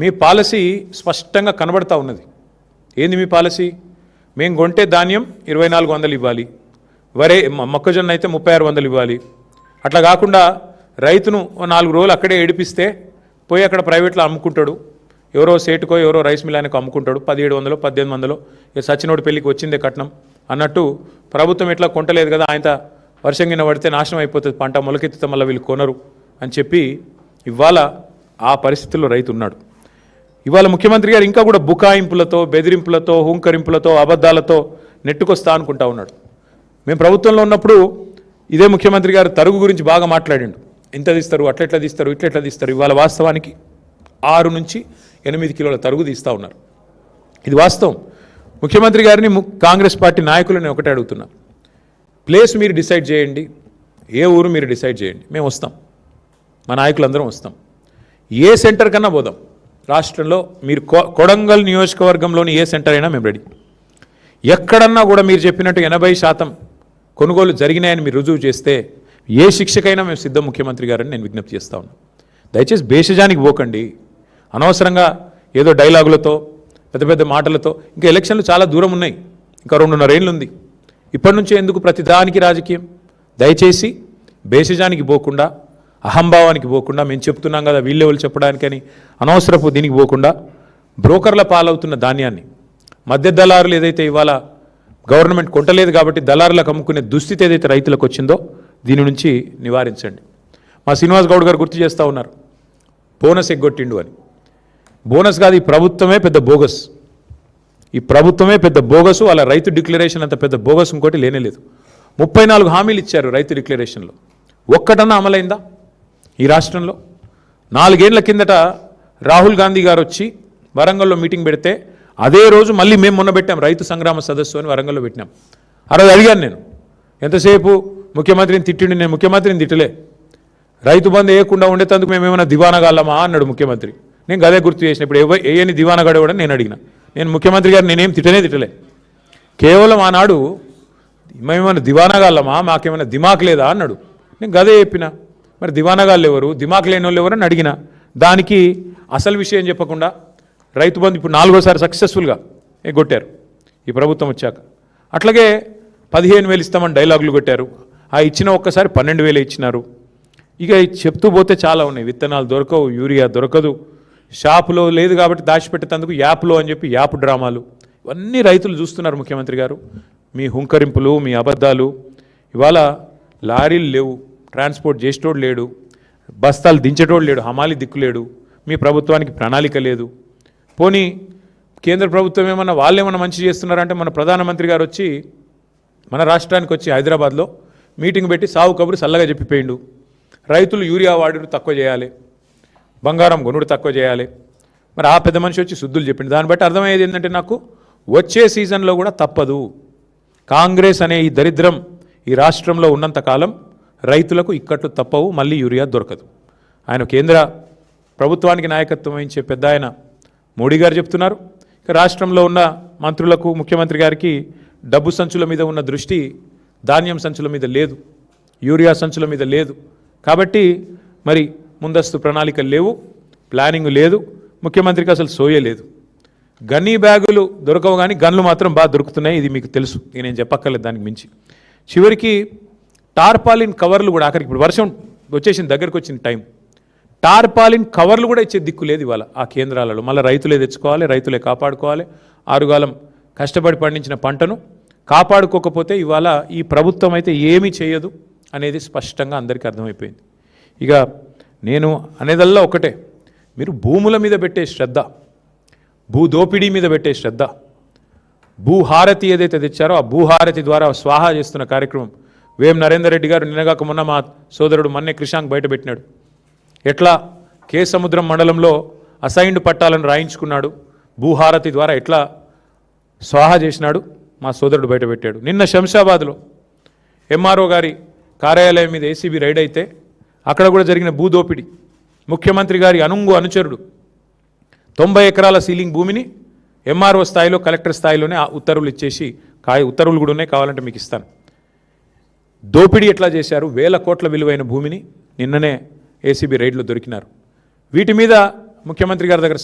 మీ policy స్పష్టంగా కనబడతా ఉన్నది. ఏంది మీ పాలసీ? మేము కొంటే ధాన్యం 2400 ఇవ్వాలి, వరే మొక్కజొన్న అయితే 3600 ఇవ్వాలి. అట్లా కాకుండా రైతును 4 రోజులు అక్కడే ఏడిపిస్తే పోయి అక్కడ ప్రైవేట్లో అమ్ముకుంటాడు. ఎవరో సేటుకో ఎవరో రైస్ మిల్లానికో అమ్ముకుంటాడు. 1700 1800 సచినోడి పెళ్ళికి వచ్చిందే కట్నం అన్నట్టు ప్రభుత్వం ఎట్లా కొంటలేదు కదా, ఆయన వర్షం కింద పడితే నాశనం అయిపోతుంది పంట, మొలకెత్తితే మళ్ళీ వీళ్ళు కొనరు అని చెప్పి ఇవాళ ఆ పరిస్థితుల్లో రైతు ఉన్నాడు. ఇవాళ ముఖ్యమంత్రి గారు ఇంకా కూడా బుకాయింపులతో, బెదిరింపులతో, హుంకరింపులతో, అబద్ధాలతో నెట్టుకొస్తా అనుకుంటా ఉన్నాడు. మేము ప్రభుత్వంలో ఉన్నప్పుడు ఇదే ముఖ్యమంత్రి గారు తరుగు గురించి బాగా మాట్లాడిండు. ఇంత తీస్తారు, అట్లెట్లా తీస్తారు, ఇట్లెట్లా తీస్తారు. ఇవాళ వాస్తవానికి 6 నుంచి 8 కిలోల తరుగు తీస్తూ ఉన్నారు. ఇది వాస్తవం. ముఖ్యమంత్రి గారిని కాంగ్రెస్ పార్టీ నాయకులను ఒకటే అడుగుతున్నా, ప్లేస్ మీరు డిసైడ్ చేయండి, ఏ ఊరు మీరు డిసైడ్ చేయండి, మేము వస్తాం, మా నాయకులందరం వస్తాం. ఏ సెంటర్ కన్నా పోదాం రాష్ట్రంలో. మీరు కొడంగల్ నియోజకవర్గంలోని ఏ సెంటర్ అయినా మేము రెడీ. ఎక్కడన్నా కూడా మీరు చెప్పినట్టు 80% కొనుగోలు జరిగినాయని మీరు రుజువు చేస్తే ఏ శిక్షకైనా మేము సిద్ధం ముఖ్యమంత్రి గారని నేను విజ్ఞప్తి చేస్తా ఉన్నాను. దయచేసి భేషజానికి పోకండి. అనవసరంగా ఏదో డైలాగులతో, పెద్ద పెద్ద మాటలతో. ఇంకా ఎలక్షన్లు చాలా దూరం ఉన్నాయి, ఇంకా 2.5 ఏళ్ళు ఉంది. ఇప్పటి నుంచే ఎందుకు ప్రతిదానికి రాజకీయం? దయచేసి భేషజానికి పోకుండా, అహంభావానికి పోకుండా, మేము చెప్తున్నాం కదా వీళ్ళెవరు చెప్పడానికని అనవసరపు దీనికి పోకుండా, బ్రోకర్ల పాలవుతున్న ధాన్యాన్ని, మధ్య దళారులు ఏదైతే ఇవాళ గవర్నమెంట్ కొంటలేదు కాబట్టి దళారులకు అమ్ముకునే దుస్థితి ఏదైతే రైతులకు వచ్చిందో దీని నుంచి నివారించండి. మా శ్రీనివాస్ గౌడ్ గారు గుర్తు చేస్తూ ఉన్నారు, బోనస్ ఎగ్గొట్టిండు అని. బోనస్ కాదు, ఈ ప్రభుత్వమే పెద్ద బోగస్. ఈ ప్రభుత్వమే పెద్ద బోగసు. అలా రైతు డిక్లరేషన్ అంత పెద్ద బోగస్ ఇంకోటి లేనేలేదు. 34 హామీలు ఇచ్చారు రైతు డిక్లరేషన్లో. ఒక్కటన్నా అమలైందా ఈ రాష్ట్రంలో? 4 ఏళ్ల కిందట రాహుల్ గాంధీ గారు వచ్చి వరంగల్లో మీటింగ్ పెడితే అదే రోజు మళ్ళీ మేము మొన్న పెట్టాం రైతు సంగ్రామ సదస్సు అని వరంగల్లో పెట్టినాం. ఆ రోజు అడిగాను నేను, ఎంతసేపు ముఖ్యమంత్రిని తిట్టిండి. నేను ముఖ్యమంత్రిని తిట్టలే. రైతు బంధు వేయకుండా ఉండేందుకు మేము ఏమైనా దివానగాళ్ళమా అన్నాడు ముఖ్యమంత్రి. నేను గదే గుర్తు చేసిన. ఇప్పుడు ఏని దివానగాడేవాడని నేను అడిగిన. నేను ముఖ్యమంత్రి గారు నేనేం తిట్టలే. కేవలం ఆనాడు మేమేమైనా దివానగాళ్ళమా, మాకేమైనా దిమాక్ లేదా అన్నాడు. నేను గదే చెప్పిన. మరి దివానగాళ్ళు ఎవరు, దిమాక్ లేని వాళ్ళు ఎవరు అని అడిగిన. దానికి అసలు విషయం చెప్పకుండా రైతు బంధు ఇప్పుడు 4వ సారి సక్సెస్ఫుల్గా ఎగ్గొట్టారు ఈ ప్రభుత్వం వచ్చాక. అట్లాగే 15,000 ఇస్తామని డైలాగులు కొట్టారు. ఆ ఇచ్చిన ఒక్కసారి 12,000 ఇచ్చినారు. ఇక చెప్తూ పోతే చాలా ఉన్నాయి. విత్తనాలు దొరకవు, యూరియా దొరకదు, షాపులో లేదు కాబట్టి దాచిపెట్టేందుకు యాప్లో అని చెప్పి యాప్ డ్రామాలు. ఇవన్నీ రైతులు చూస్తున్నారు. ముఖ్యమంత్రి గారు మీ హుంకరింపులు, మీ అబద్ధాలు. ఇవాళ లారీలు లేవు, ట్రాన్స్పోర్ట్ చేసేటోడు లేడు, బస్తాలు దించేటోడు లేడు, హమాలి దిక్కు లేడు. మీ ప్రభుత్వానికి ప్రణాళిక లేదు. పోనీ కేంద్ర ప్రభుత్వం ఏమన్నా వాళ్ళు ఏమన్నా మంచి చేస్తున్నారంటే మన ప్రధానమంత్రి గారు వచ్చి మన రాష్ట్రానికి వచ్చి హైదరాబాద్లో మీటింగ్ పెట్టి సాగు కబురు చల్లగా చెప్పిపోయిండు. రైతులు యూరియా వాడుడు తక్కువ చేయాలి, బంగారం కొనుడు తక్కువ చేయాలి. మరి ఆ పెద్ద మనిషి వచ్చి శుద్ధులు చెప్పిండు. దాన్ని బట్టి అర్థమయ్యేది ఏంటంటే నాకు వచ్చే సీజన్లో కూడా తప్పదు. కాంగ్రెస్ అనే ఈ దరిద్రం ఈ రాష్ట్రంలో ఉన్నంతకాలం రైతులకు ఇక్కట్లు తప్పవు, మళ్ళీ యూరియా దొరకదు. ఆయన కేంద్ర ప్రభుత్వానికి నాయకత్వం వహించే పెద్ద ఆయన మోడీ గారు చెప్తున్నారు. ఇక రాష్ట్రంలో ఉన్న మంత్రులకు, ముఖ్యమంత్రి గారికి డబ్బు సంచుల మీద ఉన్న దృష్టి ధాన్యం సంచుల మీద లేదు, యూరియా సంచుల మీద లేదు. కాబట్టి మరి ముందస్తు ప్రణాళికలు లేవు, ప్లానింగ్ లేదు, ముఖ్యమంత్రికి అసలు సోయే లేదు. గన్నీ బ్యాగులు దొరకవు కానీ గన్లు మాత్రం బాగా దొరుకుతున్నాయి. ఇది మీకు తెలుసు, నేను చెప్పక్కర్లేదు దానికి మించి. చివరికి టార్పాలిన్ కవర్లు కూడా ఆఖరికి ఇప్పుడు వర్షం వచ్చేసింది, దగ్గరకు వచ్చిన టైం, టార్పాలిన్ కవర్లు కూడా ఇచ్చే దిక్కు లేదు ఇవాళ ఆ కేంద్రాలలో. మళ్ళీ రైతులే తెచ్చుకోవాలి, రైతులే కాపాడుకోవాలి. ఆరుగాలం కష్టపడి పండించిన పంటను కాపాడుకోకపోతే ఇవాళ ఈ ప్రభుత్వం అయితే ఏమీ చేయదు అనేది స్పష్టంగా అందరికీ అర్థమైపోయింది. ఇక నేను అనేదల్లా ఒకటే, మీరు భూముల మీద పెట్టే శ్రద్ధ, భూదోపిడీ మీద పెట్టే శ్రద్ధ, భూహారతి ఏదైతే తెచ్చారో ఆ భూహారతి ద్వారా స్వాహా చేస్తున్న కార్యక్రమం వేం నరేందర్ రెడ్డి గారు నిన్నగాక మొన్న మా సోదరుడు మన్నే కృషాంక్ బయటపెట్టినాడు. ఎట్లా కే సముద్రం మండలంలో అసైన్డ్ పట్టాలను రాయించుకున్నాడు, భూహారతి ద్వారా ఎట్లా స్వాహా చేసినాడు మా సోదరుడు బయటపెట్టాడు. నిన్న శంషాబాద్లో ఎంఆర్ఓ గారి కార్యాలయం మీద ఏసీబీ రైడ్ అయితే అక్కడ కూడా జరిగిన భూదోపిడి. ముఖ్యమంత్రి గారి అనుచరుడు 90 ఎకరాల సీలింగ్ భూమిని ఎంఆర్ఓ స్థాయిలో, కలెక్టర్ స్థాయిలోనే ఉత్తర్వులు ఇచ్చేసి, ఉత్తర్వులు కూడా ఉన్నాయి, కావాలంటే మీకు ఇస్తాను. దోపిడీ ఎట్లా చేశారు? 1000 కోట్ల విలువైన భూమిని నిన్ననే ఏసీబీ రైడ్లో దొరికినారు. వీటి మీద ముఖ్యమంత్రి గారి దగ్గర